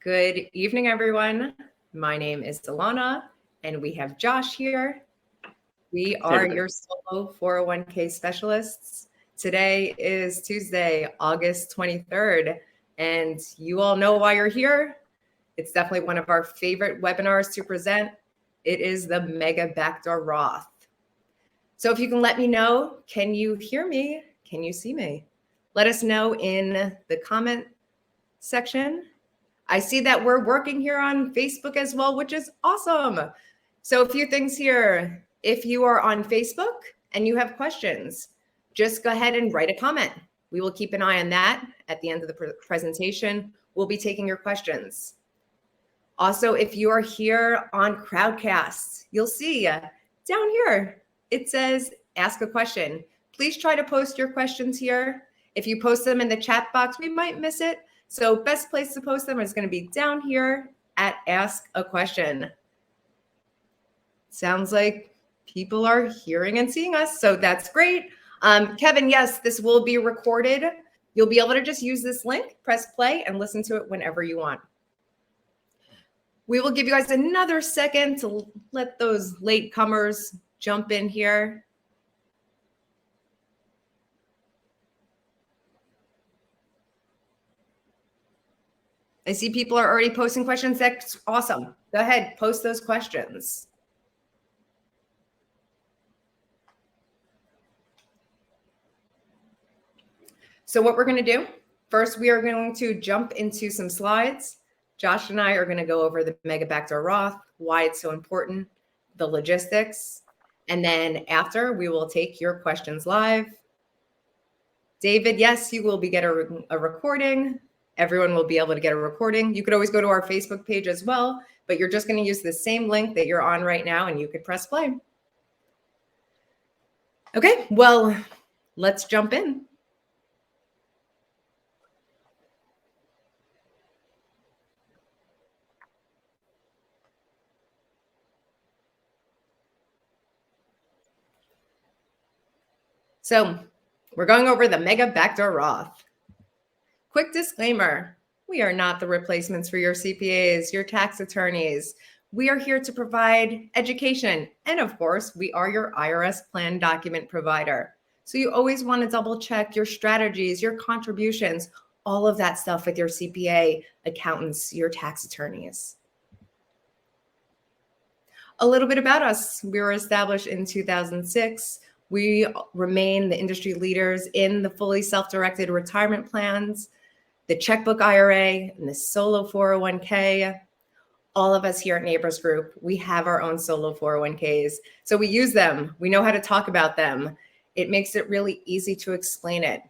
Good evening, everyone. My name is Alana, and we have Josh here. We are your solo 401k specialists. Today is Tuesday, August 23rd, and you all know why you're here. It's definitely one of our favorite webinars to present. It is the Mega Backdoor Roth. So if you can let me know, can you hear me? Can you see me? Let us know in the comment section. I see that we're working here on Facebook as well, which is awesome. So a few things here. If you are on Facebook and you have questions, just go ahead and write a comment. We will keep an eye on that at the end of the presentation. We'll be taking your questions. Also, if you are here on Crowdcast, you'll see down here, it says ask a question. Please try to post your questions here. If you post them in the chat box, we might miss it. So best place to post them is going to be down here at Ask a Question. Sounds like people are hearing and seeing us, so that's great. Kevin, yes, this will be recorded. You'll be able to just use this link, press play, and listen to it whenever you want. We will give you guys another second to let those latecomers jump in here. I see people are already posting questions. That's awesome. Go ahead, post those questions. So what we're going to do, first we are going to jump into some slides. Josh and I are going to go over the Mega Backdoor Roth, why it's so important, the logistics, and then after we will take your questions live. David, yes, you will be getting a recording. Everyone will be able to get a recording. You could always go to our Facebook page as well, but you're just going to use the same link that you're on right now and you could press play. Okay, well, let's jump in. So we're going over the Mega Backdoor Roth. Quick disclaimer, we are not the replacements for your CPAs, your tax attorneys. We are here to provide education. And of course, we are your IRS plan document provider. So you always want to double check your strategies, your contributions, all of that stuff with your CPA, accountants, your tax attorneys. A little bit about us. We were established in 2006. We remain the industry leaders in the fully self-directed retirement plans, the checkbook IRA, and the solo 401k. All of us here at Neighbors Group, we have our own solo 401ks. So we use them. We know how to talk about them. It makes it really easy to explain it.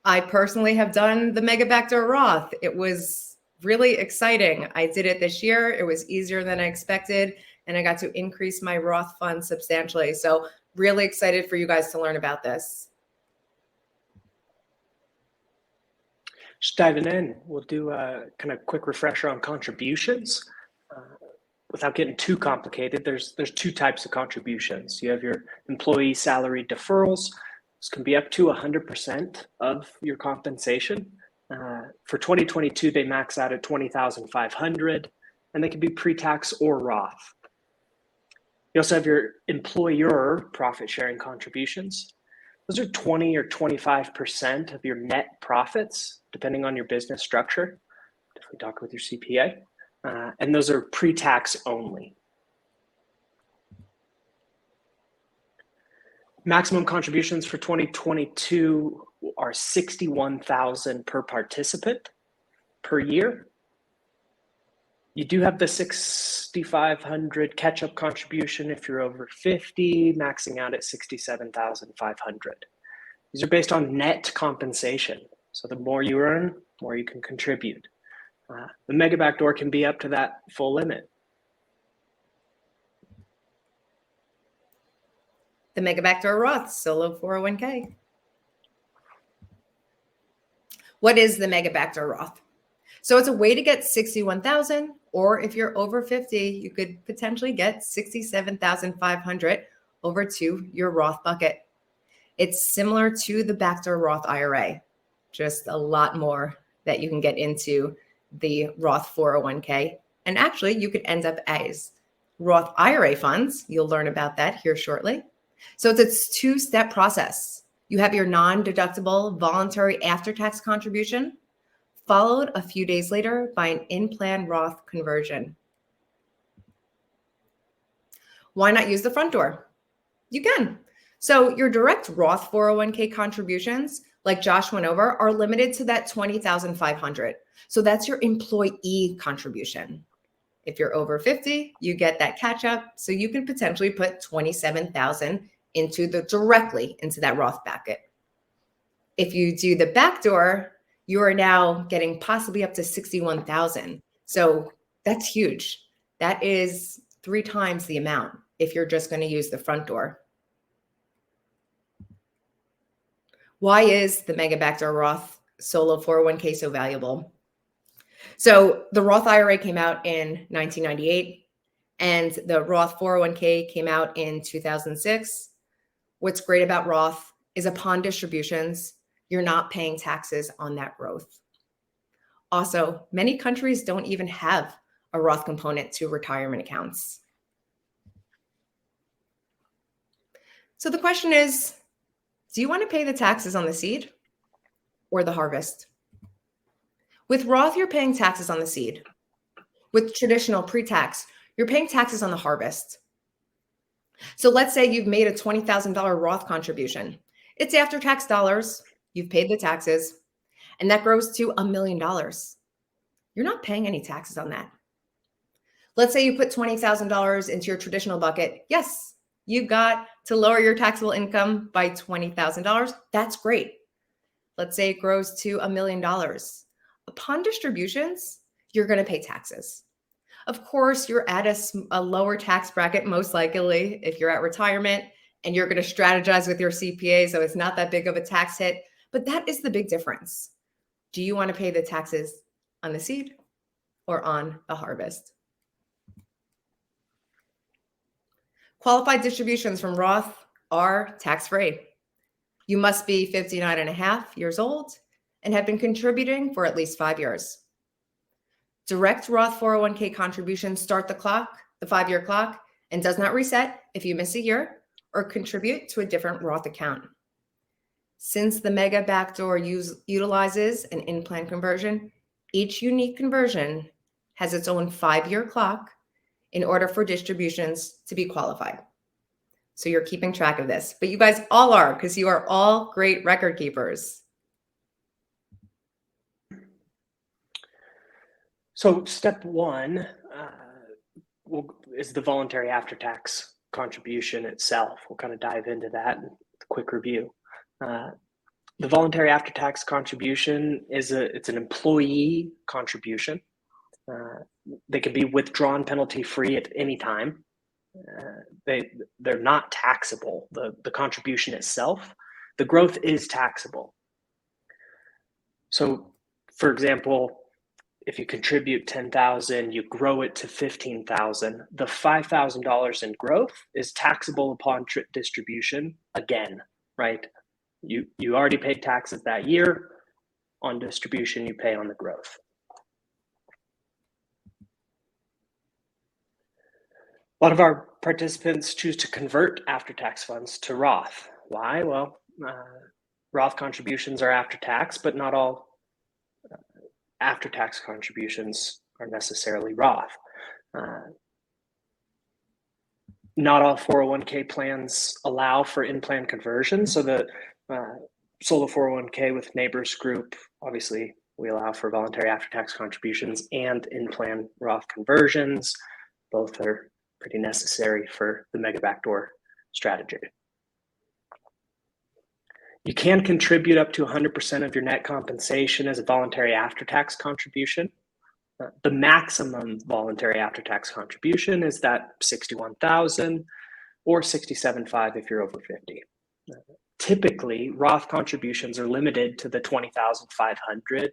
I personally have done the Mega Backdoor Roth. It was really exciting. I did it this year. It was easier than I expected, and I got to increase my Roth fund substantially. So really excited for you guys to learn about this. Just diving in, we'll do a kind of quick refresher on contributions. Without getting too complicated, there's two types of contributions. You have your employee salary deferrals. This can be up to 100% of your compensation. For 2022, they max out at $20,500, and they can be pre-tax or Roth. You also have your employer profit sharing contributions. Those are 20 or 25% of your net profits, depending on your business structure. Definitely talk with your CPA. And those are pre-tax only. Maximum contributions for 2022 are $61,000 per participant per year. You do have the $6,500 catch-up contribution if you're over 50, maxing out at $67,500. These are based on net compensation. So the more you earn, the more you can contribute. The Mega Backdoor can be up to that full limit. The Mega Backdoor Roth solo 401k. What is the Mega Backdoor Roth? So it's a way to get $61,000, or if you're over 50, you could potentially get $67,500 over to your Roth bucket. It's similar to the Backdoor Roth IRA, just a lot more that you can get into the Roth 401k. And actually, you could end up as Roth IRA funds. You'll learn about that here shortly. So it's a two-step process. You have your non-deductible voluntary after-tax contribution, followed a few days later by an in-plan Roth conversion. Why not use the front door? You can. So your direct Roth 401k contributions, like Josh went over, are limited to that $20,500. So that's your employee contribution. If you're over 50, you get that catch up. So you can potentially put $27,000 directly into that Roth bucket. If you do the backdoor, you are now getting possibly up to $61,000. So that's huge. That is 3 times the amount if you're just going to use the front door. Why is the Mega Backdoor Roth solo 401k so valuable? So the Roth IRA came out in 1998 and the Roth 401k came out in 2006. What's great about Roth is upon distributions, you're not paying taxes on that growth. Also, many countries don't even have a Roth component to retirement accounts. So the question is, do you want to pay the taxes on the seed or the harvest? With Roth, you're paying taxes on the seed. With traditional pre-tax, you're paying taxes on the harvest. So let's say you've made a $20,000 Roth contribution. It's after-tax dollars. You've paid the taxes, and that grows to $1 million. You're not paying any taxes on that. Let's say you put $20,000 into your traditional bucket. Yes, you got to lower your taxable income by $20,000. That's great. Let's say it grows to $1 million. Upon distributions, you're going to pay taxes. Of course, you're at a lower tax bracket, most likely, if you're at retirement, and you're going to strategize with your CPA, so it's not that big of a tax hit. But that is the big difference. Do you want to pay the taxes on the seed or on the harvest? Qualified distributions from Roth are tax-free. You must be 59 and a half years old and have been contributing for at least 5 years. Direct Roth 401k contributions start the clock, the 5-year clock, and does not reset if you miss a year or contribute to a different Roth account. Since the Mega Backdoor utilizes an in-plan conversion, each unique conversion has its own 5-year clock in order for distributions to be qualified. So you're keeping track of this, but you guys all are, because you are all great record keepers. So step one is the voluntary after-tax contribution itself. We'll kind of dive into that in a quick review. The voluntary after-tax contribution it's an employee contribution. They can be withdrawn penalty-free at any time. They're not taxable. The contribution itself, the growth is taxable. So, for example, if you contribute $10,000, you grow it to $15,000. The $5,000 in growth is taxable upon distribution again, right? You already paid taxes that year. On distribution, you pay on the growth. A lot of our participants choose to convert after-tax funds to Roth. Why? Well, Roth contributions are after-tax, but not all after-tax contributions are necessarily Roth. Not all 401k plans allow for in-plan conversion. So the solo 401k with Neighbors Group, obviously we allow for voluntary after-tax contributions and in-plan Roth conversions. Both are pretty necessary for the Mega Backdoor strategy. You can contribute up to 100% of your net compensation as a voluntary after-tax contribution. The maximum voluntary after-tax contribution is that $61,000 or $67,500 if you're over 50. Typically, Roth contributions are limited to the $20,500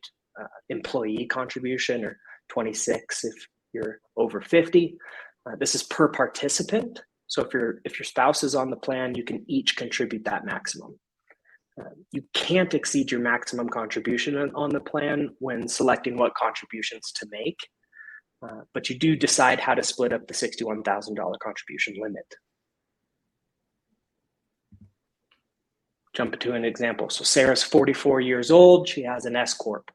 employee contribution, or $26,000 if you're over 50. This is per participant. So if your spouse is on the plan, you can each contribute that maximum. You can't exceed your maximum contribution on the plan when selecting what contributions to make, but you do decide how to split up the $61,000 contribution limit. Jump into an example. So Sarah's 44 years old. She has an S Corp.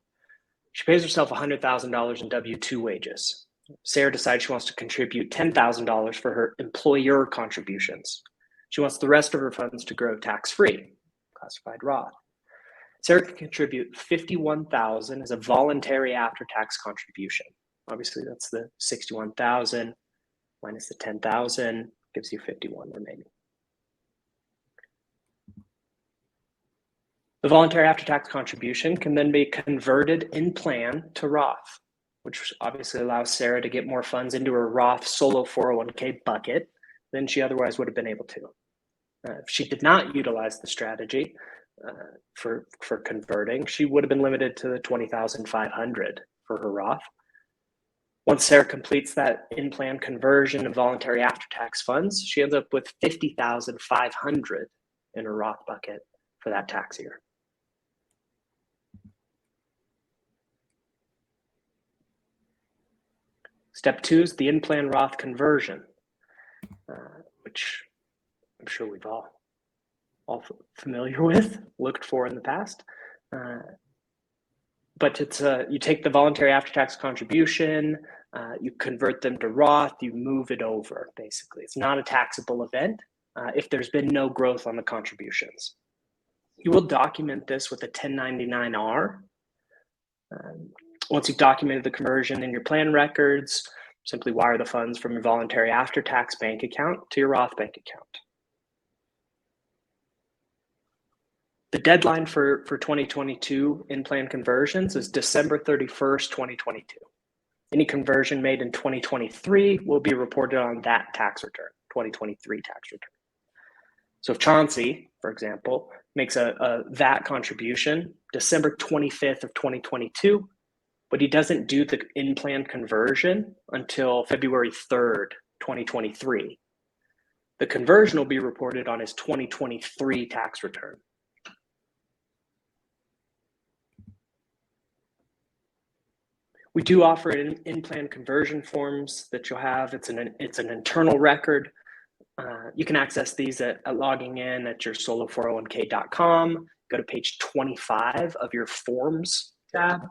She pays herself $100,000 in W-2 wages. Sarah decides she wants to contribute $10,000 for her employer contributions. She wants the rest of her funds to grow tax-free, classified Roth. Sarah can contribute $51,000 as a voluntary after-tax contribution. Obviously, that's the $61,000 minus the $10,000 gives you $51,000 remaining. The voluntary after-tax contribution can then be converted in plan to Roth, which obviously allows Sarah to get more funds into her Roth solo 401k bucket than she otherwise would have been able to. If she did not utilize the strategy for converting, she would have been limited to the $20,500 for her Roth. Once Sarah completes that in-plan conversion of voluntary after-tax funds, she ends up with $50,500 in her Roth bucket for that tax year. Step 2 is the in-plan Roth conversion, which I'm sure we've all familiar with, looked for in the past. But it's you take the voluntary after-tax contribution, you convert them to Roth, you move it over, basically. It's not a taxable event if there's been no growth on the contributions. You will document this with a 1099-R. Once you've documented the conversion in your plan records, simply wire the funds from your voluntary after-tax bank account to your Roth bank account. The deadline for 2022 in-plan conversions is December 31st, 2022. Any conversion made in 2023 will be reported on that tax return, 2023 tax return. So if Chauncey, for example, makes a VAT contribution December 25th of 2022, but he doesn't do the in-plan conversion until February 3rd, 2023, the conversion will be reported on his 2023 tax return. We do offer in-plan conversion forms that you'll have. It's an internal record. You can access these at logging in at your solo401k.com. Go to page 25 of your forms tab.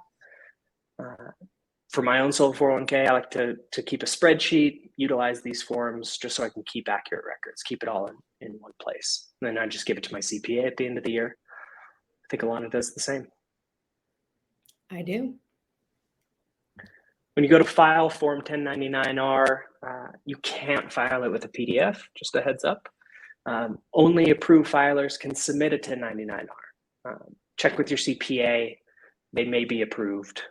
For my own solo 401k, I like to keep a spreadsheet, utilize these forms just so I can keep accurate records, keep it all in one place. And then I just give it to my CPA at the end of the year. I think Alana does the same. I do. When you go to file Form 1099-R, you can't file it with a PDF, just a heads up. Only approved filers can submit a 1099-R. Check with your CPA. They may be approved.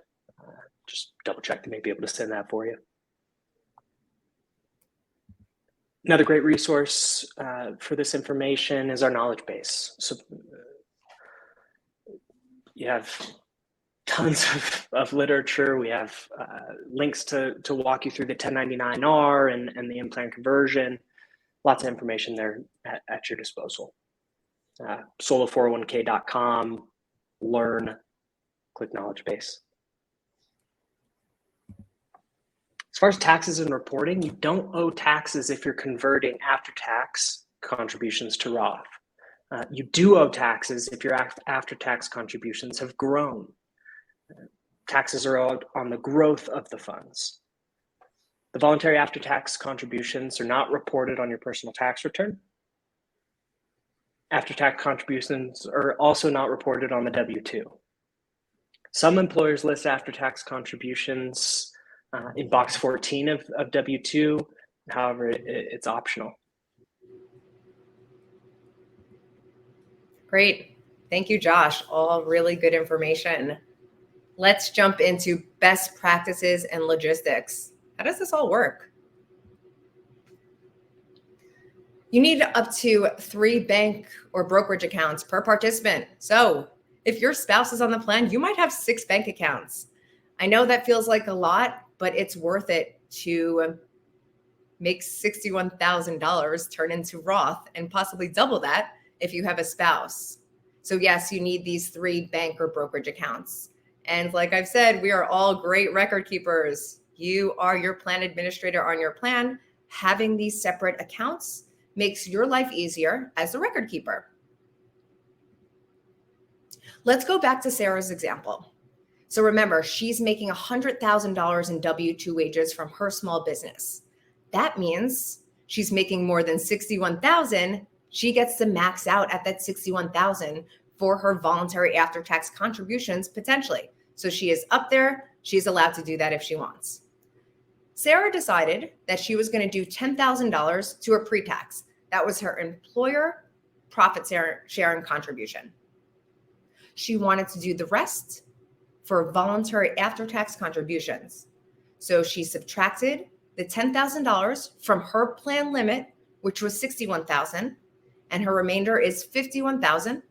Just double check, they may be able to send that for you. Another great resource for this information is our knowledge base. So you have tons of literature. We have links to walk you through the 1099-R and the in-plan conversion. Lots of information there at your disposal. Solo401k.com, learn, click knowledge base. As far as taxes and reporting, you don't owe taxes if you're converting after-tax contributions to Roth. You do owe taxes if your after-tax contributions have grown. Taxes are owed on the growth of the funds. The voluntary after-tax contributions are not reported on your personal tax return. After-tax contributions are also not reported on the W-2. Some employers list after-tax contributions in box 14 of W-2. However, it's optional. Great. Thank you, Josh. All really good information. Let's jump into best practices and logistics. How does this all work? You need up to 3 bank or brokerage accounts per participant. So if your spouse is on the plan, you might have 6 bank accounts. I know that feels like a lot, but it's worth it to make $61,000 turn into Roth and possibly double that if you have a spouse. So yes, you need these 3 bank or brokerage accounts. And like I've said, we are all great record keepers. You are your plan administrator on your plan. Having these separate accounts makes your life easier as a record keeper. Let's go back to Sarah's example. So remember, she's making $100,000 in W-2 wages from her small business. That means she's making more than $61,000. She gets to max out at that $61,000 for her voluntary after-tax contributions potentially. So she is up there. She's allowed to do that if she wants. Sarah decided that she was going to do $10,000 to her pre-tax. That was her employer profit sharing contribution. She wanted to do the rest for voluntary after-tax contributions. So she subtracted the $10,000 from her plan limit, which was $61,000, and her remainder is $51,000.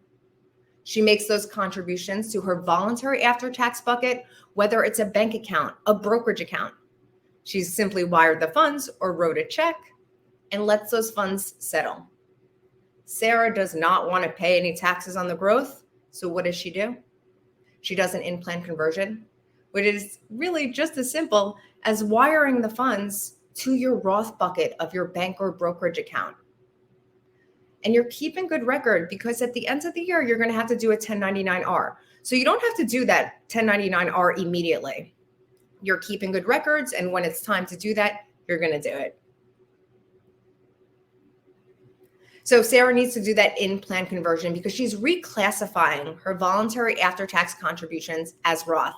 She makes those contributions to her voluntary after-tax bucket, whether it's a bank account, a brokerage account. She's simply wired the funds or wrote a check and lets those funds settle. Sarah does not want to pay any taxes on the growth. So what does she do? She does an in-plan conversion, which is really just as simple as wiring the funds to your Roth bucket of your bank or brokerage account. And you're keeping good record because at the end of the year, you're going to have to do a 1099-R. So you don't have to do that 1099-R immediately. You're keeping good records, and when it's time to do that, you're going to do it. So Sarah needs to do that in-plan conversion because she's reclassifying her voluntary after-tax contributions as Roth.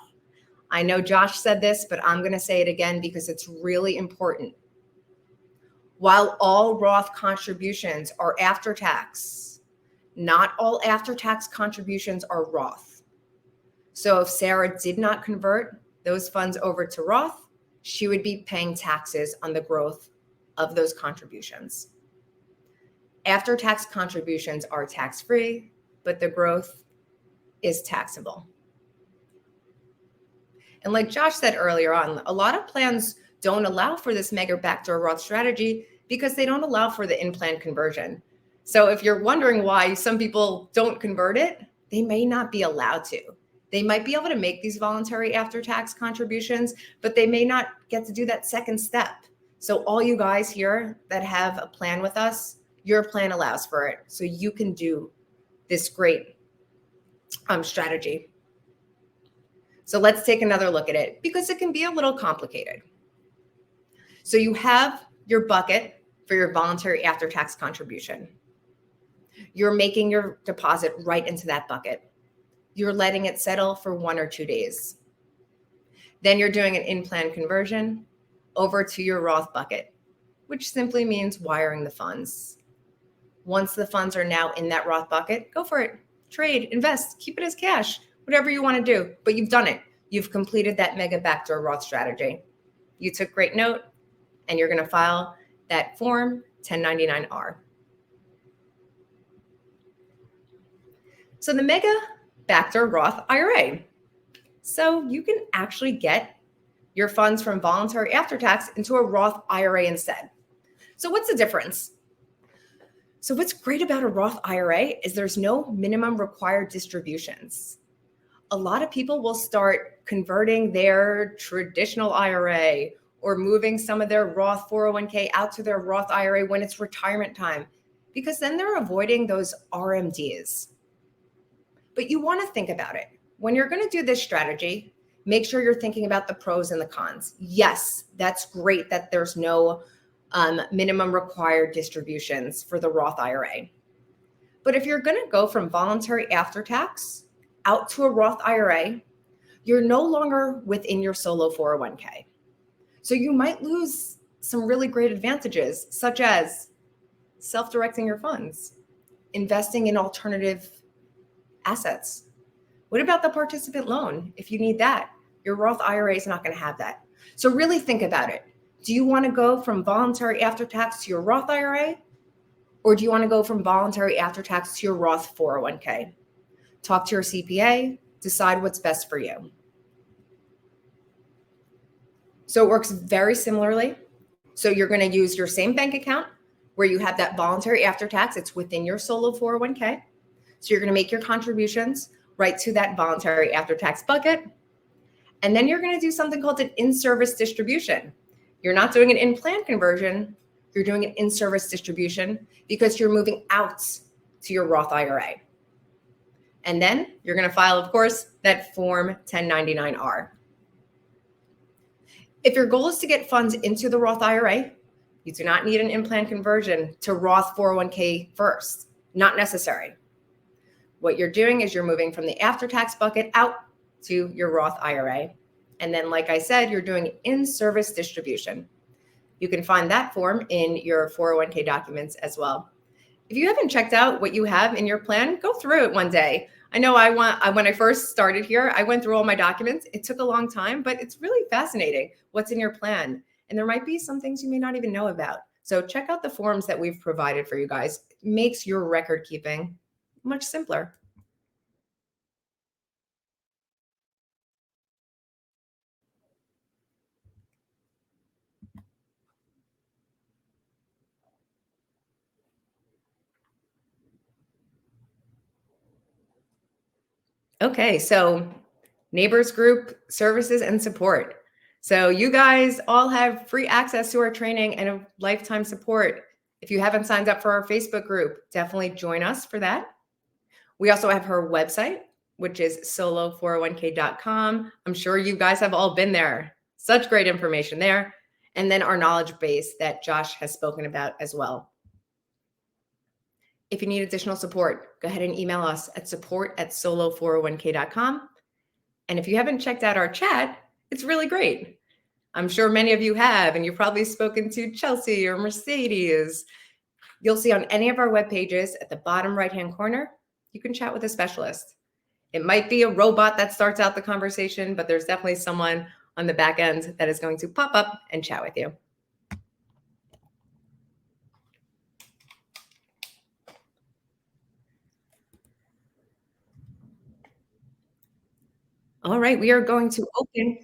I know Josh said this, but I'm going to say it again because it's really important. While all Roth contributions are after-tax, not all after-tax contributions are Roth. So if Sarah did not convert those funds over to Roth, she would be paying taxes on the growth of those contributions. After-tax contributions are tax-free, but the growth is taxable. And like Josh said earlier on, a lot of plans don't allow for this Mega Backdoor Roth strategy because they don't allow for the in-plan conversion. So if you're wondering why some people don't convert it, they may not be allowed to. They might be able to make these voluntary after-tax contributions, but they may not get to do that second step. So all you guys here that have a plan with us, your plan allows for it. So you can do this great strategy. So let's take another look at it because it can be a little complicated. So you have your bucket for your voluntary after-tax contribution. You're making your deposit right into that bucket. You're letting it settle for 1 or 2 days. Then you're doing an in-plan conversion over to your Roth bucket, which simply means wiring the funds. Once the funds are now in that Roth bucket, go for it. Trade, invest, keep it as cash, whatever you want to do. But you've done it. You've completed that Mega Backdoor Roth strategy. You took great note, and you're going to file that form 1099-R. So the Mega Backdoor Roth IRA. So you can actually get your funds from voluntary after-tax into a Roth IRA instead. So what's the difference? So what's great about a Roth IRA is there's no minimum required distributions. A lot of people will start converting their traditional IRA or moving some of their Roth 401k out to their Roth IRA when it's retirement time, because then they're avoiding those RMDs. But you want to think about it. When you're going to do this strategy, make sure you're thinking about the pros and the cons. Yes, that's great that there's no minimum required distributions for the Roth IRA. But if you're going to go from voluntary after-tax out to a Roth IRA, you're no longer within your solo 401k. So you might lose some really great advantages, such as self-directing your funds, investing in alternative assets. What about the participant loan? If you need that, your Roth IRA is not going to have that. So really think about it. Do you want to go from voluntary after-tax to your Roth IRA? Or do you want to go from voluntary after-tax to your Roth 401k? Talk to your CPA, decide what's best for you. So it works very similarly. So you're going to use your same bank account where you have that voluntary after-tax. It's within your solo 401k. So you're going to make your contributions right to that voluntary after-tax bucket. And then you're going to do something called an in-service distribution. You're not doing an in-plan conversion. You're doing an in-service distribution because you're moving out to your Roth IRA. And then you're going to file, of course, that Form 1099-R. If your goal is to get funds into the Roth IRA, you do not need an in-plan conversion to Roth 401k first. Not necessary. What you're doing is you're moving from the after-tax bucket out to your Roth IRA. And then, like I said, you're doing in-service distribution. You can find that form in your 401k documents as well. If you haven't checked out what you have in your plan, go through it one day. I know when I first started here, I went through all my documents. It took a long time, but it's really fascinating what's in your plan. And there might be some things you may not even know about. So check out the forms that we've provided for you guys. It makes your record keeping much simpler. Okay, so neighbors group services and support. So you guys all have free access to our training and a lifetime support. If you haven't signed up for our Facebook group, definitely join us for that. We also have her website, which is solo401k.com. I'm sure you guys have all been there. Such great information there. And then our knowledge base that Josh has spoken about as well. If you need additional support, go ahead and email us at support@solo401k.com. And if you haven't checked out our chat, it's really great. I'm sure many of you have, and you've probably spoken to Chelsea or Mercedes. You'll see on any of our web pages at the bottom right-hand corner, you can chat with a specialist. It might be a robot that starts out the conversation, but there's definitely someone on the back end that is going to pop up and chat with you. All right, we are going to open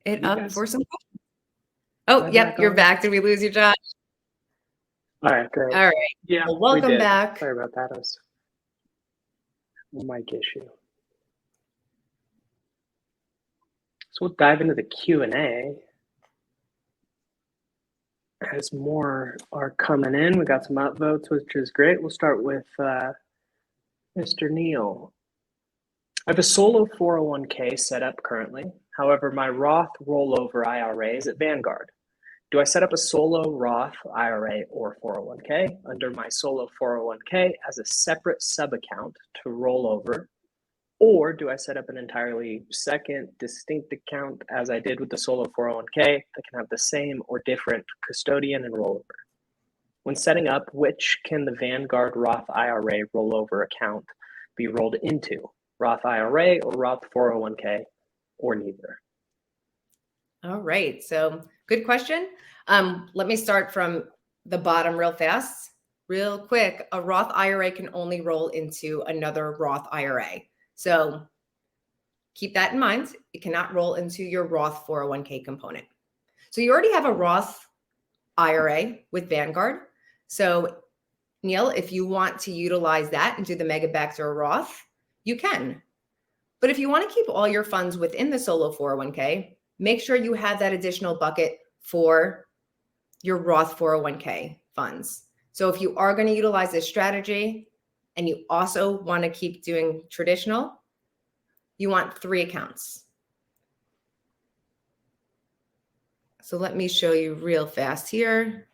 it up for some questions. Oh, yep, you're back. Did we lose you, Josh? All right, great. All right. Yeah, well, welcome back. Sorry about that. It was a mic issue. So we'll dive into the Q&A. As more are coming in, we got some upvotes, which is great. We'll start with Mr. Neal. I have a solo 401k set up currently. However, my Roth rollover IRA is at Vanguard. Do I set up a solo Roth IRA or 401k under my solo 401k as a separate sub-account to roll over? Or do I set up an entirely second distinct account as I did with the solo 401k that can have the same or different custodian and rollover? When setting up, which can the Vanguard Roth IRA rollover account be rolled into? Roth IRA or Roth 401k or neither? All right, so good question. Let me start from the bottom real fast. Real quick, a Roth IRA can only roll into another Roth IRA. So keep that in mind. It cannot roll into your Roth 401k component. So you already have a Roth IRA with Vanguard. So Neil, if you want to utilize that and do the Mega Backdoor Roth, you can. But if you want to keep all your funds within the solo 401k, make sure you have that additional bucket for your Roth 401k funds. So if you are going to utilize this strategy and you also want to keep doing traditional, you want 3 accounts. So let me show you real fast here.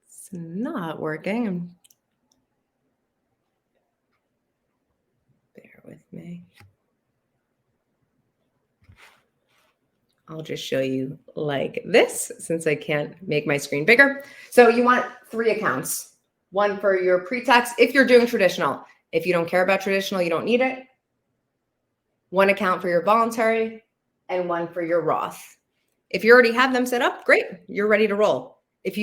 It's not working. Bear with me. I'll just show you like this since I can't make my screen bigger. So you want 3 accounts, one for your pre-tax if you're doing traditional. If you don't care about traditional, you don't need it. 1 account for your voluntary and 1 for your Roth. If you already have them set up, great, you're ready to roll. If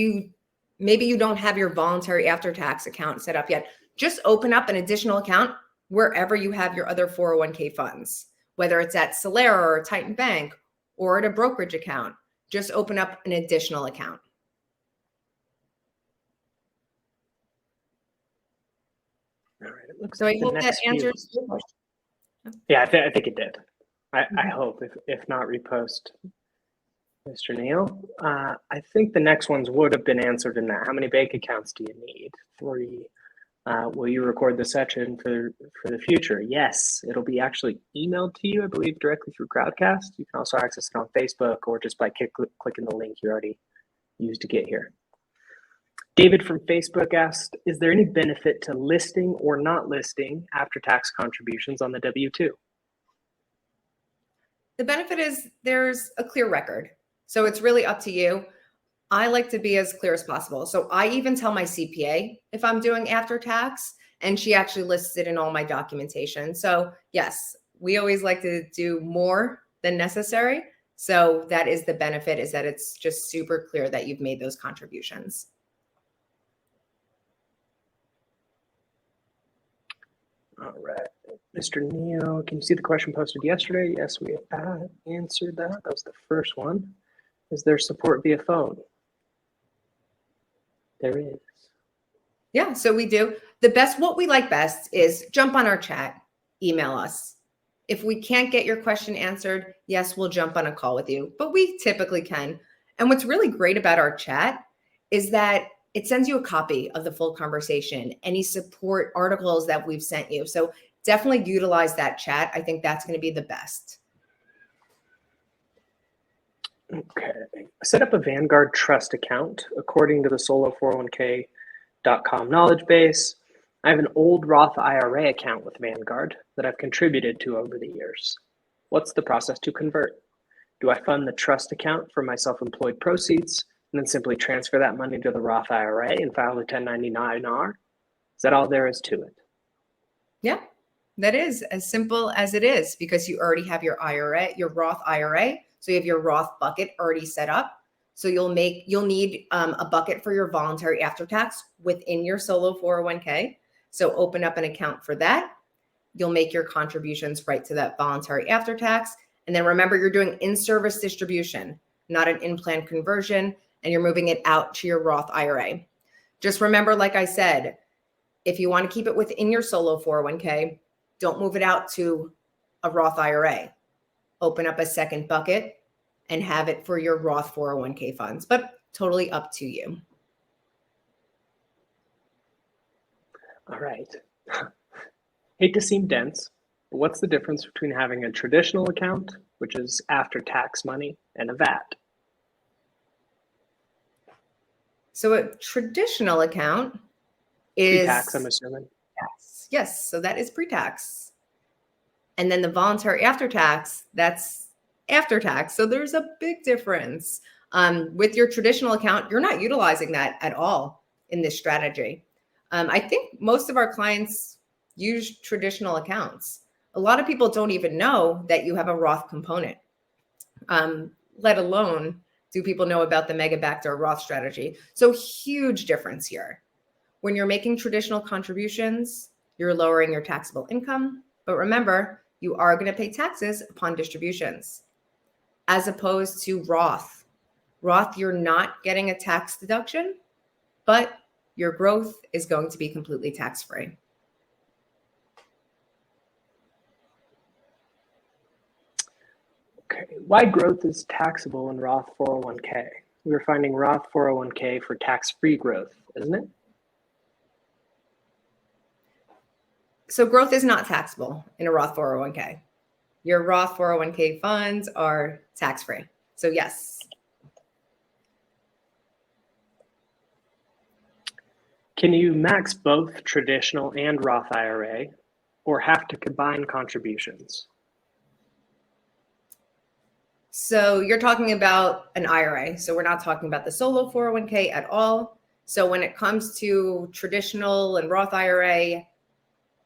maybe you don't have your voluntary after-tax account set up yet, just open up an additional account wherever you have your other 401k funds. whether it's at Solera or Titan Bank or at a brokerage account. Just open up an additional account. All right. It looks So like I the hope that next few. answers your question. Yeah, I think it did. I hope. If not, repost Mr. Neal. I think the next ones would have been answered in that. How many bank accounts do you need? 3. Will you record the session for the future? Yes, it'll be actually emailed to you, I believe, directly through Crowdcast. You can also access it on Facebook or just by clicking the link you already used to get here. David from Facebook asked, is there any benefit to listing or not listing after-tax contributions on the W-2? The benefit is there's a clear record. So it's really up to you. I like to be as clear as possible. So I even tell my CPA if I'm doing after tax, and she actually lists it in all my documentation. So yes, we always like to do more than necessary. So that is the benefit, is that it's just super clear that you've made those contributions. All right. Mr. Neal, can you see the question posted yesterday? Yes, we answered that. That was the first one. Is there support via phone? There is. Yeah, so we do. What we like best is jump on our chat, email us. If we can't get your question answered, yes, we'll jump on a call with you, but we typically can. And what's really great about our chat is that it sends you a copy of the full conversation, any support articles that we've sent you. So definitely utilize that chat. I think that's going to be the best. Okay. Set up a Vanguard trust account according to the solo401k.com knowledge base. I have an old Roth IRA account with Vanguard that I've contributed to over the years. What's the process to convert? Do I fund the trust account from my self-employed proceeds and then simply transfer that money to the Roth IRA and file a 1099-R? Is that all there is to it? Yeah, that is as simple as it is, because you already have your IRA, your Roth IRA. So you have your Roth bucket already set up. So you'll need a bucket for your voluntary after-tax within your solo 401k. So open up an account for that. You'll make your contributions right to that voluntary after-tax. And then remember, you're doing in-service distribution, not an in-plan conversion, and you're moving it out to your Roth IRA. Just remember, like I said, if you want to keep it within your solo 401k, don't move it out to a Roth IRA. Open up a second bucket and have it for your Roth 401k funds, but totally up to you. All right. Hate to seem dense, but what's the difference between having a traditional account, which is after-tax money, and a VAT? So a traditional account is pre-tax, I'm assuming. Yes. So that is pre-tax. And then the voluntary after-tax, that's after-tax. So there's a big difference. With your traditional account, you're not utilizing that at all in this strategy. I think most of our clients use traditional accounts. A lot of people don't even know that you have a Roth component, let alone do people know about the Mega Backdoor Roth strategy. So huge difference here. When you're making traditional contributions, you're lowering your taxable income. But remember, you are going to pay taxes upon distributions, as opposed to Roth. Roth, you're not getting a tax deduction, but your growth is going to be completely tax-free. Okay, why growth is taxable in Roth 401k? We were finding Roth 401k for tax-free growth, isn't it? So growth is not taxable in a Roth 401k. Your Roth 401k funds are tax-free. So yes. Can you max both traditional and Roth IRA, or have to combine contributions? So you're talking about an IRA. So we're not talking about the solo 401k at all. So when it comes to traditional and Roth IRA,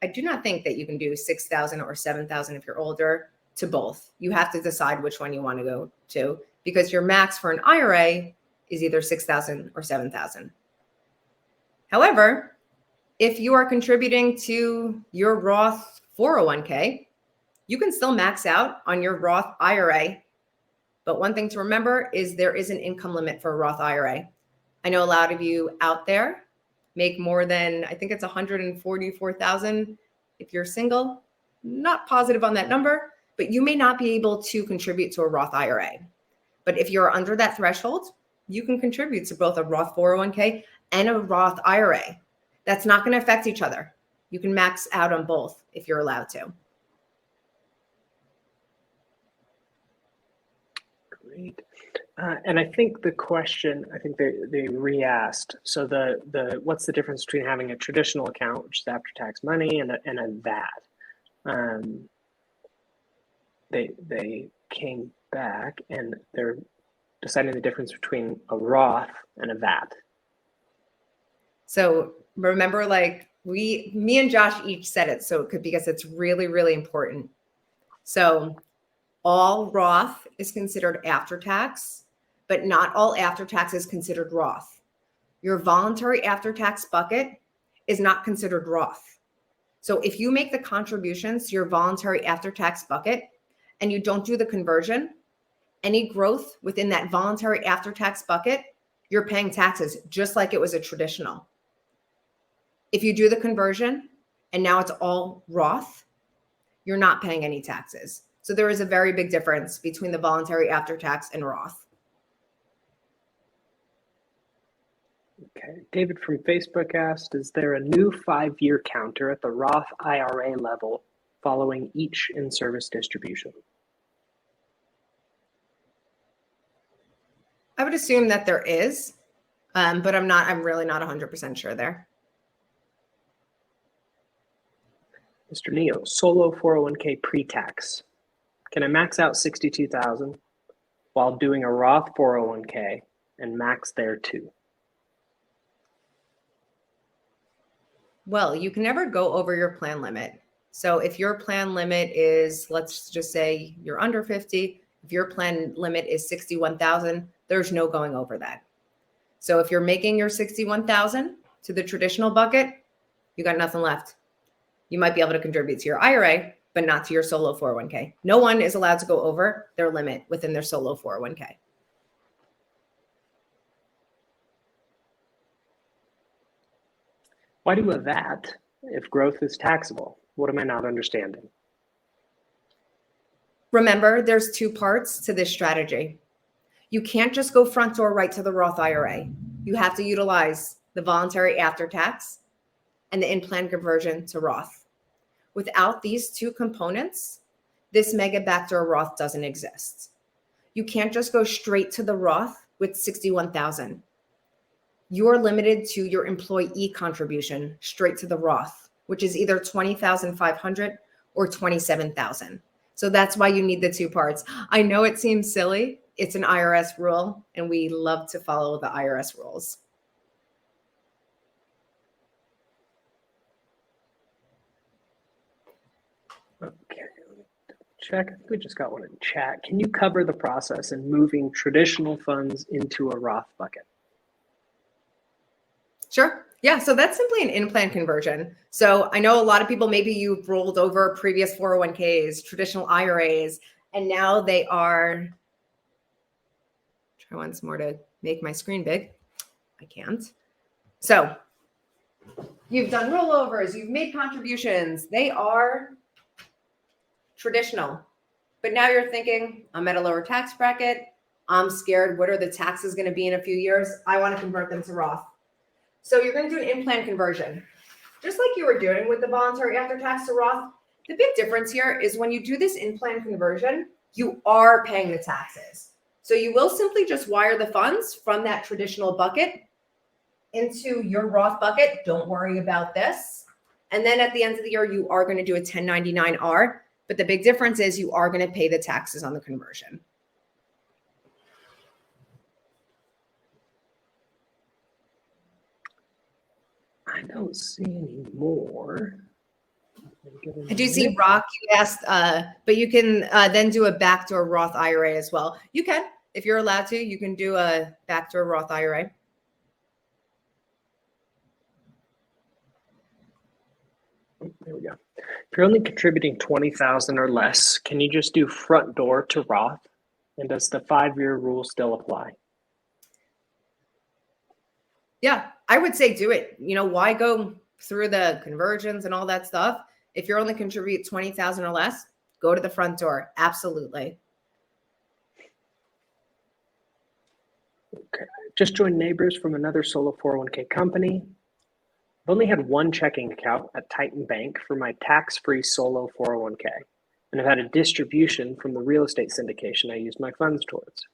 I do not think that you can do 6,000 or 7,000 if you're older to both. You have to decide which one you want to go to, because your max for an IRA is either 6,000 or 7,000. However, if you are contributing to your Roth 401k, You can still max out on your Roth IRA, but one thing to remember is there is an income limit for a Roth IRA. I know a lot of you out there make more than, I think it's 144,000 if you're single. Not positive on that number, but you may not be able to contribute to a Roth IRA. But if you're under that threshold, you can contribute to both a Roth 401k and a Roth IRA. That's not going to affect each other. You can max out on both if you're allowed to. Great. And I think the question, I think they re-asked. So what's the difference between having a traditional account, which is after-tax money, and a VAT? They came back and they're deciding the difference between a Roth and a VAT. So remember, like me and Josh each said it, so it could, because it's really, really important. So all Roth is considered after tax, but not all after tax is considered Roth. Your voluntary after tax bucket is not considered Roth. So if you make the contributions to your voluntary after tax bucket and you don't do the conversion, any growth within that voluntary after tax bucket, you're paying taxes just like it was a traditional. If you do the conversion and now it's all Roth, you're not paying any taxes. So there is a very big difference between the voluntary after tax and Roth. Okay. David from Facebook asked, is there a new 5-year counter at the Roth IRA level following each in-service distribution? I would assume that there is, but I'm really not 100% sure there. Mr. Neo, solo 401k pre-tax. Can I max out 62,000 while doing a Roth 401k and max there too? Well, you can never go over your plan limit. So if your plan limit is, let's just say you're under 50, if your plan limit is 61,000, there's no going over that. So if you're making your 61,000 to the traditional bucket, you got nothing left. You might be able to contribute to your IRA, but not to your solo 401k. No one is allowed to go over their limit within their solo 401k. Why do a VAT if growth is taxable? What am I not understanding? Remember, there's two parts to this strategy. You can't just go front door right to the Roth IRA. You have to utilize the voluntary after tax and the in-plan conversion to Roth. Without these two components, this Mega Backdoor Roth doesn't exist. You can't just go straight to the Roth with 61,000. You're limited to your employee contribution straight to the Roth, which is either 20,500 or 27,000. So that's why you need the two parts. I know it seems silly. It's an IRS rule, and we love to follow the IRS rules. Okay, check. I think we just got one in chat. Can you cover the process in moving traditional funds into a Roth bucket? Sure. Yeah. So that's simply an in-plan conversion. So I know a lot of people, maybe you've rolled over previous 401ks, traditional IRAs, and now they are, try once more to make my screen big. I can't. So you've done rollovers, you've made contributions. They are traditional, but now you're thinking, I'm at a lower tax bracket. I'm scared. What are the taxes going to be in a few years? I want to convert them to Roth. So you're going to do an in-plan conversion, just like you were doing with the voluntary after-tax to Roth. The big difference here is when you do this in-plan conversion, you are paying the taxes. So you will simply just wire the funds from that traditional bucket into your Roth bucket. Don't worry about this. And then at the end of the year, you are going to do a 1099-R. But the big difference is you are going to pay the taxes on the conversion. I don't see any more. I do see Rock, you asked, but you can then do a backdoor Roth IRA as well. You can, if you're allowed to, you can do a backdoor Roth IRA. There we go. If you're only contributing 20,000 or less, can you just do front door to Roth? And does the 5-year rule still apply? Yeah, I would say do it. Why go through the conversions and all that stuff? If you're only contribute 20,000 or less, go to the front door. Absolutely. Okay. Just joined neighbors from another solo 401k company. I've only had one checking account at Titan Bank for my tax-free solo 401k, and I've had a distribution from the real estate syndication I used my funds towards.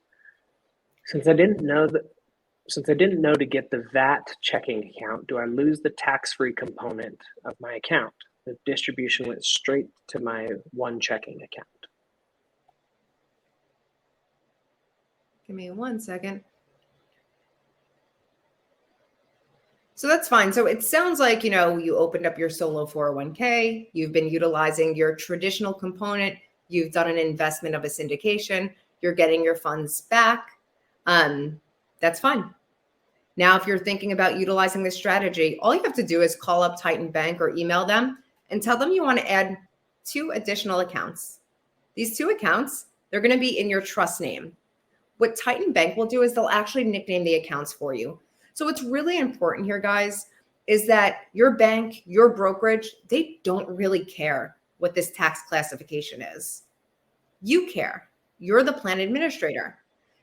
Since I didn't know to get the VAT checking account, do I lose the tax-free component of my account? The distribution went straight to my one checking account. Give me 1 second. So that's fine. So it sounds like, you opened up your solo 401k, you've been utilizing your traditional component, you've done an investment of a syndication, you're getting your funds back. That's fine. Now, if you're thinking about utilizing this strategy, all you have to do is call up Titan Bank or email them and tell them you want to add 2 additional accounts. These 2 accounts, they're going to be in your trust name. What Titan Bank will do is they'll actually nickname the accounts for you. So what's really important here, guys, is that your bank, your brokerage, they don't really care what this tax classification is. You care. You're the plan administrator.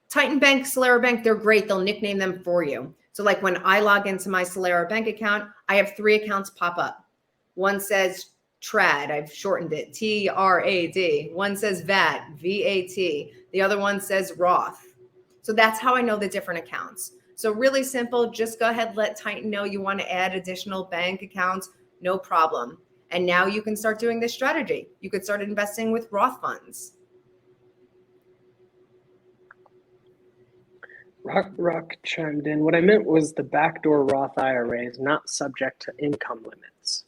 Titan Bank, Solera Bank, they're great. They'll nickname them for you. So like when I log into my Solera Bank account, I have 3 accounts pop up. One says TRAD, I've shortened it, TRAD. One says VAT, VAT. The other one says Roth. So that's how I know the different accounts. So really simple, just go ahead, let Titan know you want to add additional bank accounts, no problem. And now you can start doing this strategy. You could start investing with Roth funds. Rock chimed in. What I meant was the backdoor Roth IRA is not subject to income limits.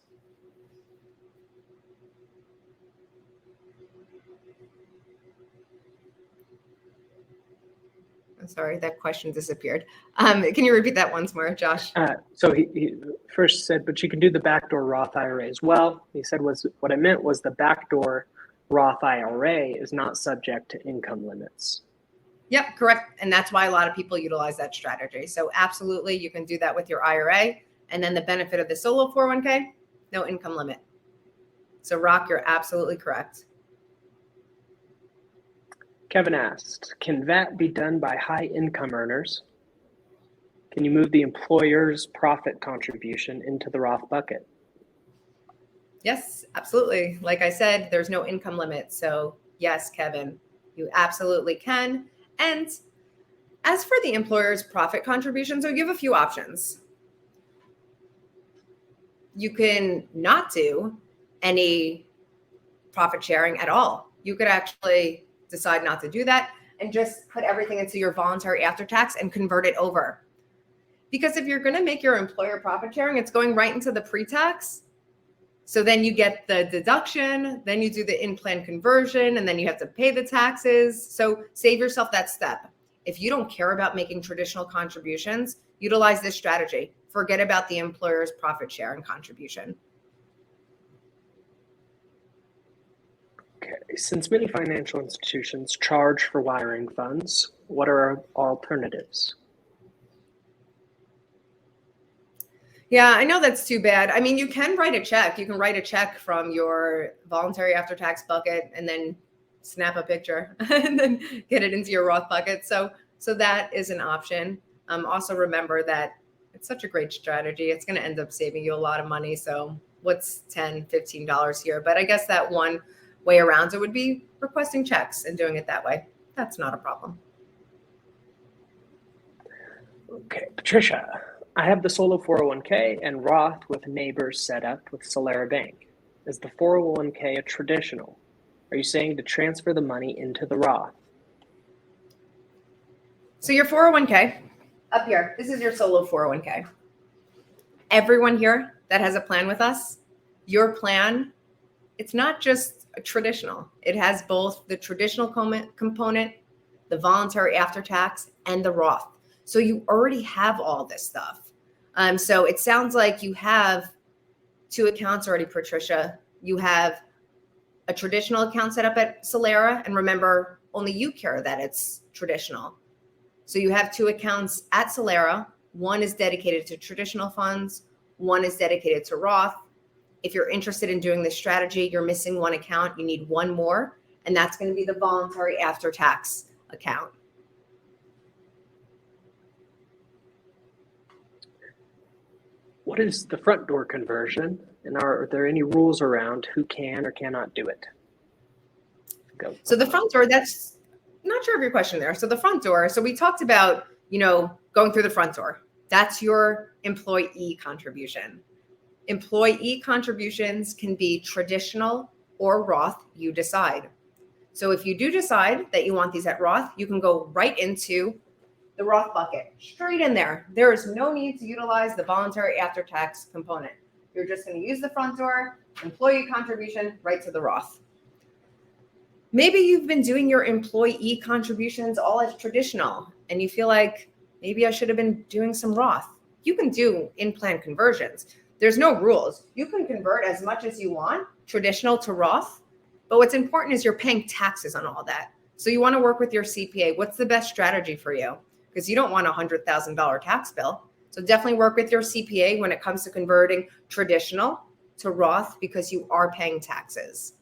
I'm sorry, that question disappeared. Can you repeat that once more, Josh? So he first said, but you can do the backdoor Roth IRA as well. He said, what I meant was the backdoor Roth IRA is not subject to income limits. Yep, correct. And that's why a lot of people utilize that strategy. So absolutely, you can do that with your IRA. And then the benefit of the solo 401k, no income limit. So Rock, you're absolutely correct. Kevin asked, can VAT be done by high income earners? Can you move the employer's profit contribution into the Roth bucket? Yes, absolutely. Like I said, there's no income limit. So yes, Kevin, you absolutely can. And as for the employer's profit contribution, so you have a few options. You can not do any profit sharing at all. You could actually decide not to do that and just put everything into your voluntary after-tax and convert it over. Because if you're going to make your employer profit sharing, it's going right into the pre-tax. So then you get the deduction, then you do the in-plan conversion, and then you have to pay the taxes. So save yourself that step. If you don't care about making traditional contributions, utilize this strategy. Forget about the employer's profit sharing contribution. Okay. Since many financial institutions charge for wiring funds, what are our alternatives? Yeah, I know that's too bad. I mean, you can write a check. You can write a check from your voluntary after-tax bucket and then snap a picture and then get it into your Roth bucket. So that is an option. Also remember that it's such a great strategy. It's going to end up saving you a lot of money. So what's $10, $15 here? But I guess that one way around it would be requesting checks and doing it that way. That's not a problem. Okay, Patricia. I have the solo 401k and Roth with neighbors set up with Solera Bank. Is the 401k a traditional? Are you saying to transfer the money into the Roth? So your 401k up here, this is your solo 401k. Everyone here that has a plan with us, your plan, it's not just a traditional. It has both the traditional component, the voluntary after-tax, and the Roth. So you already have all this stuff. So it sounds like you have 2 accounts already, Patricia. you have a traditional account set up at Solera, and remember, only you care that it's traditional. So you have 2 accounts at Solera. One is dedicated to traditional funds, one is dedicated to Roth. If you're interested in doing this strategy, you're missing one account, you need one more, and that's going to be the voluntary after-tax account. What is the front door conversion, and are there any rules around who can or cannot do it? Go. So the front door, that's not sure of your question there. So the front door, so we talked about, going through the front door. That's your employee contribution. Employee contributions can be traditional or Roth, you decide. So if you do decide that you want these at Roth, you can go right into the Roth bucket, straight in there. There is no need to utilize the voluntary after-tax component. You're just going to use the front door, employee contribution, right to the Roth. Maybe you've been doing your employee contributions all as traditional, and you feel like maybe I should have been doing some Roth. You can do in-plan conversions. There's no rules. You can convert as much as you want, traditional to Roth, but what's important is you're paying taxes on all that. So you want to work with your CPA. What's the best strategy for you? Because you don't want a $100,000 tax bill. So definitely work with your CPA when it comes to converting traditional to Roth, because you are paying taxes.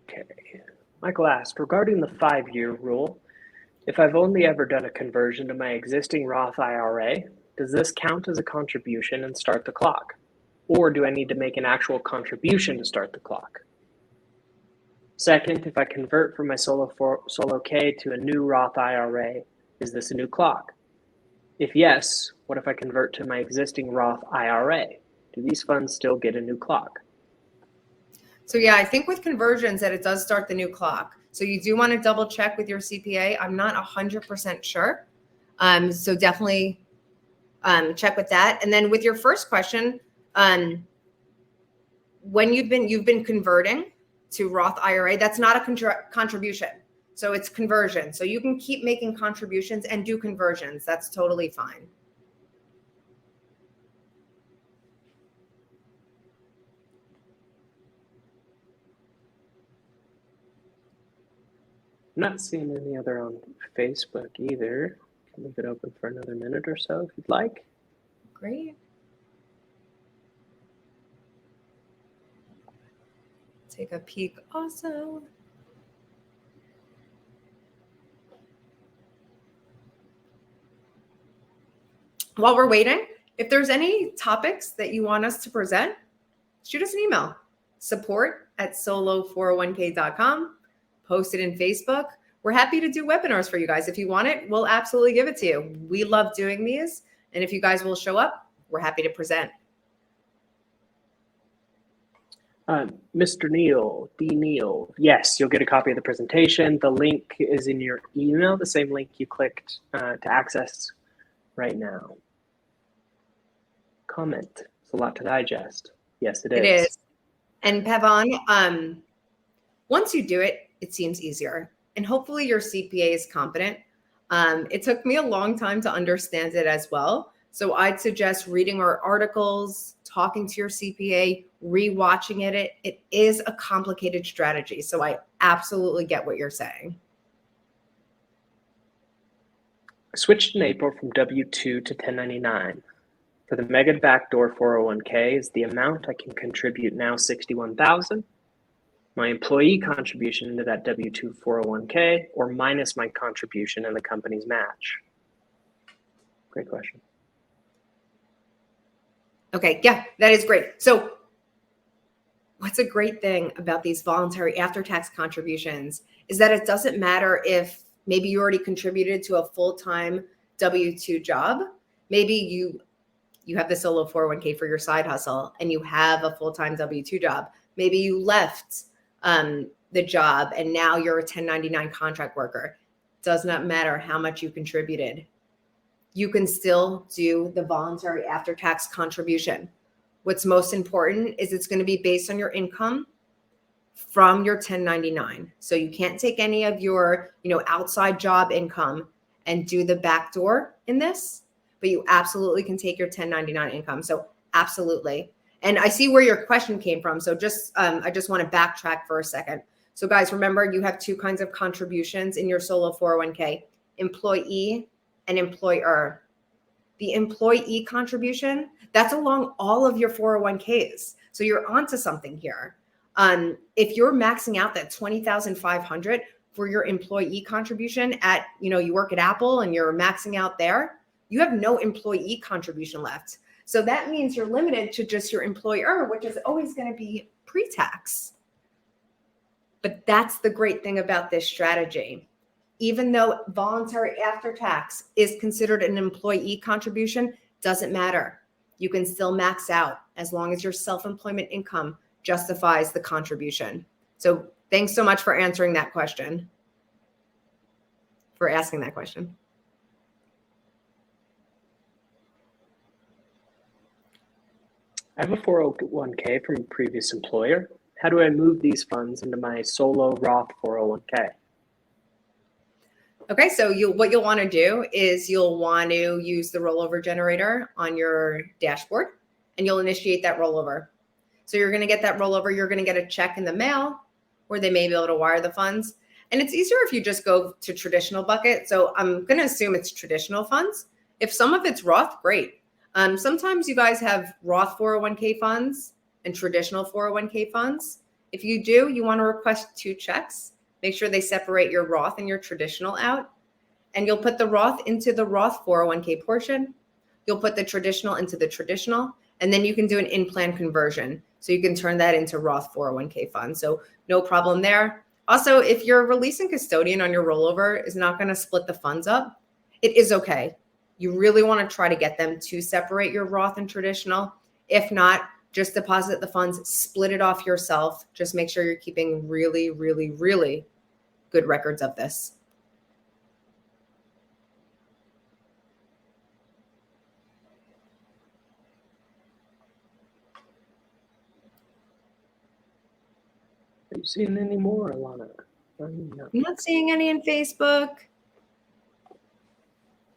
Okay. Michael asked, regarding the 5-year rule, if I've only ever done a conversion to my existing Roth IRA, does this count as a contribution and start the clock? Or do I need to make an actual contribution to start the clock? Second, if I convert from my solo K to a new Roth IRA, is this a new clock? If yes, what if I convert to my existing Roth IRA? Do these funds still get a new clock? So yeah, I think with conversions that it does start the new clock. So you do want to double check with your CPA. I'm not 100% sure. So definitely check with that. And then with your first question, when you've been converting to Roth IRA, that's not a contribution. So it's conversion. So you can keep making contributions and do conversions. That's totally fine. I'm not seeing any other on Facebook either. Can leave it open for another minute or so if you'd like. Great. Take a peek also. While we're waiting, if there's any topics that you want us to present, shoot us an email, support@solo401k.com. Post it in Facebook. We're happy to do webinars for you guys. If you want it, we'll absolutely give it to you. We love doing these. And if you guys will show up, we're happy to present. Mr. Neal, D. Neal, yes, you'll get a copy of the presentation. The link is in your email, the same link you clicked to access right now. Comment. It's a lot to digest. Yes, it is. It is. And Pavan, once you do it, it seems easier. And hopefully your CPA is competent. It took me a long time to understand it as well. So I'd suggest reading our articles, talking to your CPA, rewatching it. It is a complicated strategy. So I absolutely get what you're saying. I switched in April from W-2 to 1099. For the Mega Backdoor 401k, is the amount I can contribute now $61,000? My employee contribution into that W-2 401k, or minus my contribution and the company's match? Great question. Okay, yeah, that is great. So what's a great thing about these voluntary after-tax contributions is that it doesn't matter if maybe you already contributed to a full-time W-2 job. Maybe you have the solo 401k for your side hustle and you have a full-time W-2 job. Maybe you left the job and now you're a 1099 contract worker. Does not matter how much you contributed. You can still do the voluntary after-tax contribution. What's most important is it's going to be based on your income from your 1099. So you can't take any of your, outside job income and do the backdoor in this, but you absolutely can take your 1099 income. So Absolutely. And I see where your question came from. So I just want to backtrack for a second. So guys, remember you have two kinds of contributions in your solo 401k, employee and employer. The employee contribution, that's along all of your 401ks. So you're onto something here. If you're maxing out that $20,500 for your employee contribution at, you work at Apple and you're maxing out there, you have no employee contribution left. So that means you're limited to just your employer, which is always going to be pre-tax. But that's the great thing about this strategy. Even though voluntary after-tax is considered an employee contribution, doesn't matter. You can still max out as long as your self-employment income justifies the contribution. So thanks so much for answering that question, for asking that question. I have a 401k from a previous employer. How do I move these funds into my solo Roth 401k? Okay, so what you'll want to do is you'll want to use the rollover generator on your dashboard, and you'll initiate that rollover. So you're going to get that rollover. You're going to get a check in the mail, or they may be able to wire the funds. And it's easier if you just go to traditional bucket. So I'm going to assume it's traditional funds. If some of it's Roth, great. Sometimes you guys have Roth 401k funds and traditional 401k funds. If you do, you want to request two checks. Make sure they separate your Roth and your traditional out. And you'll put the Roth into the Roth 401k portion. You'll put the traditional into the traditional. And then you can do an in-plan conversion. So you can turn that into Roth 401k funds. So no problem there. Also, if your releasing custodian on your rollover is not going to split the funds up, it is okay. You really want to try to get them to separate your Roth and traditional. If not, just deposit the funds, split it off yourself. Just make sure you're keeping really, really, really good records of this. Are you seeing any more, Alana? No. I'm not seeing any in Facebook.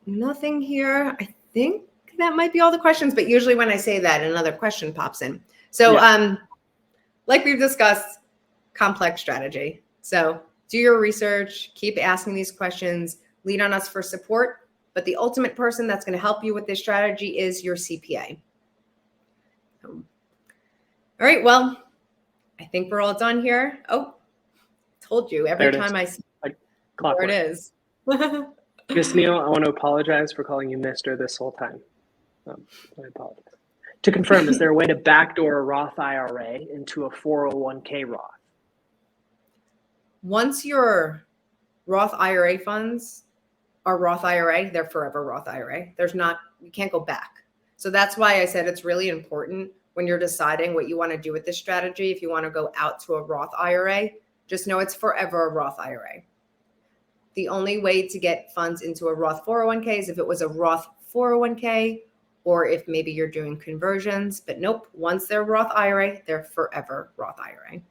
Nothing here. I think that might be all the questions, but usually when I say that, another question pops in. So like we've discussed, complex strategy. So do your research, keep asking these questions, lean on us for support. But the ultimate person that's going to help you with this strategy is your CPA. All right. Well, I think we're all done here. Oh, told you every time I see there it is. Miss Neal, I want to apologize for calling you Mr. this whole time. I apologize. To confirm, is there a way to backdoor a Roth IRA into a 401k Roth? Once your Roth IRA funds are Roth IRA, they're forever Roth IRA. You can't go back. So that's why I said it's really important when you're deciding what you want to do with this strategy. If you want to go out to a Roth IRA, just know it's forever a Roth IRA. The only way to get funds into a Roth 401k is if it was a Roth 401k, or if maybe you're doing conversions. But nope, once they're Roth IRA, they're forever Roth IRA.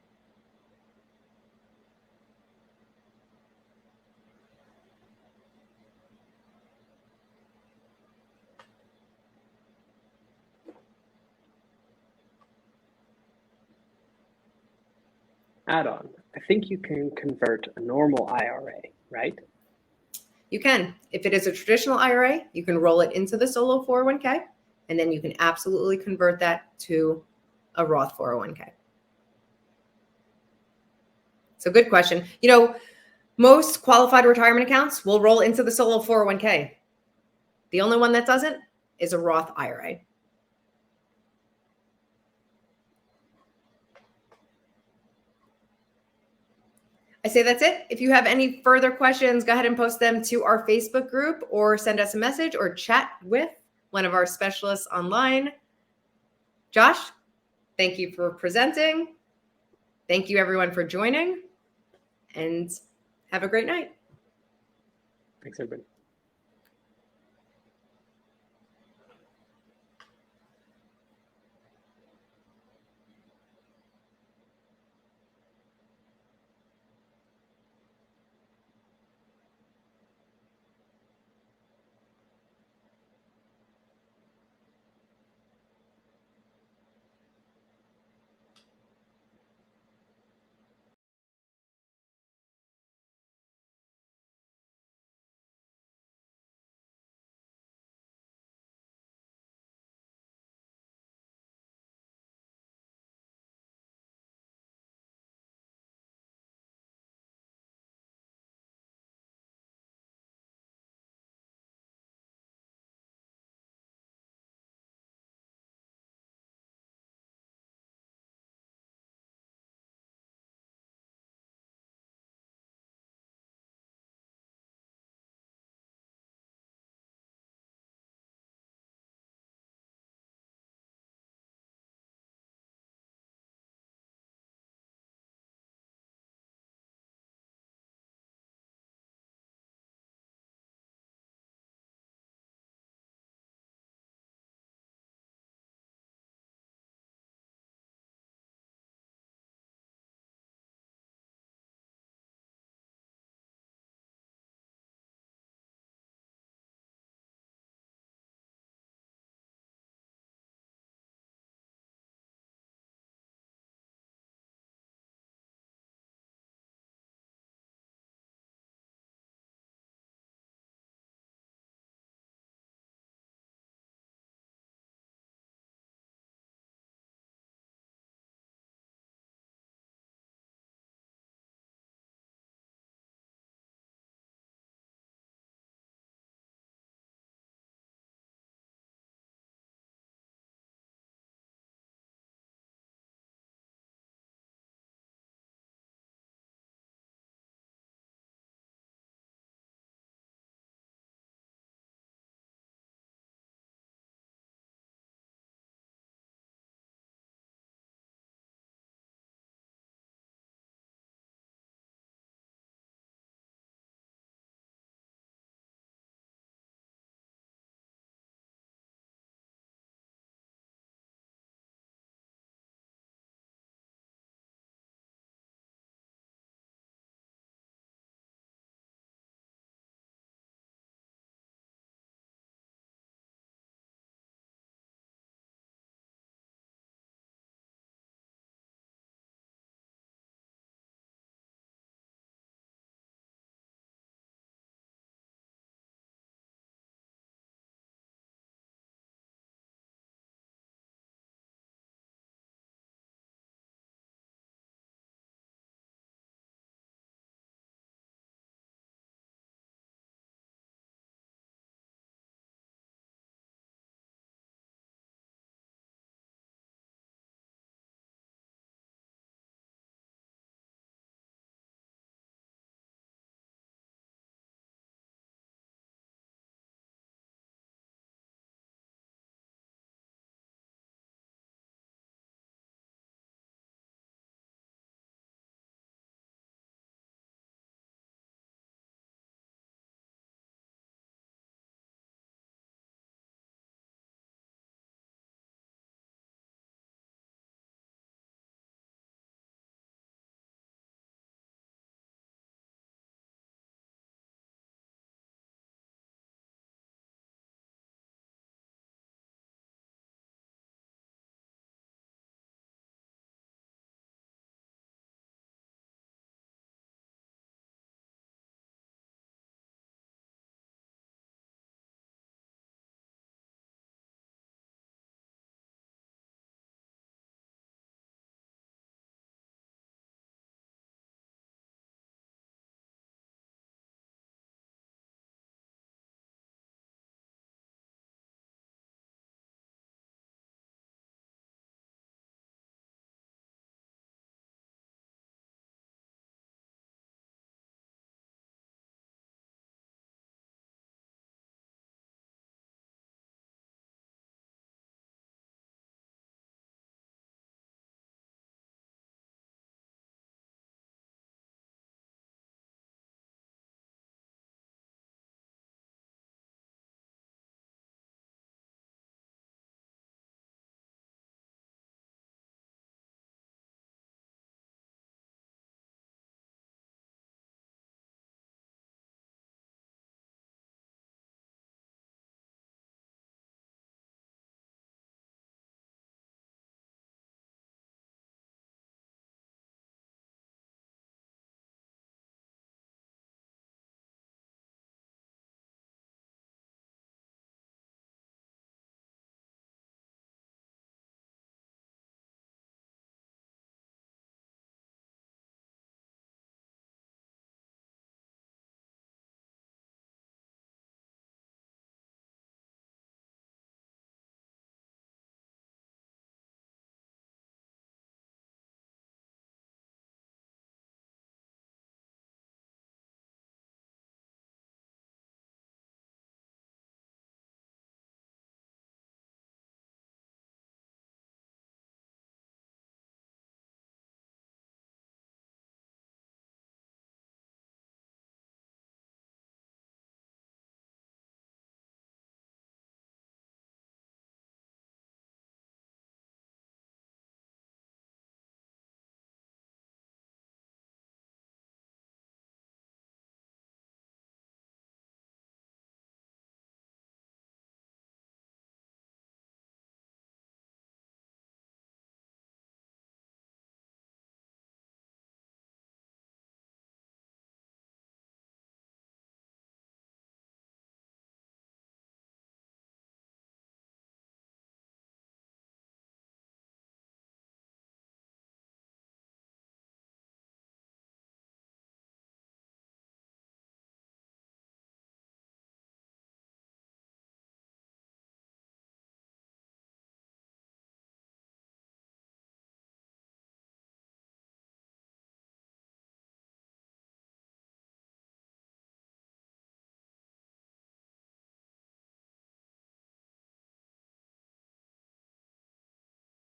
Add-on. I think you can convert a normal IRA, right? You can. If it is a traditional IRA, you can roll it into the solo 401k, and then you can absolutely convert that to a Roth 401k. So good question. Most qualified retirement accounts will roll into the solo 401k. The only one that doesn't is a Roth IRA. I say that's it. If you have any further questions, go ahead and post them to our Facebook group or send us a message or chat with one of our specialists online. Josh, thank you for presenting. Thank you everyone for joining, and have a great night. Thanks everybody.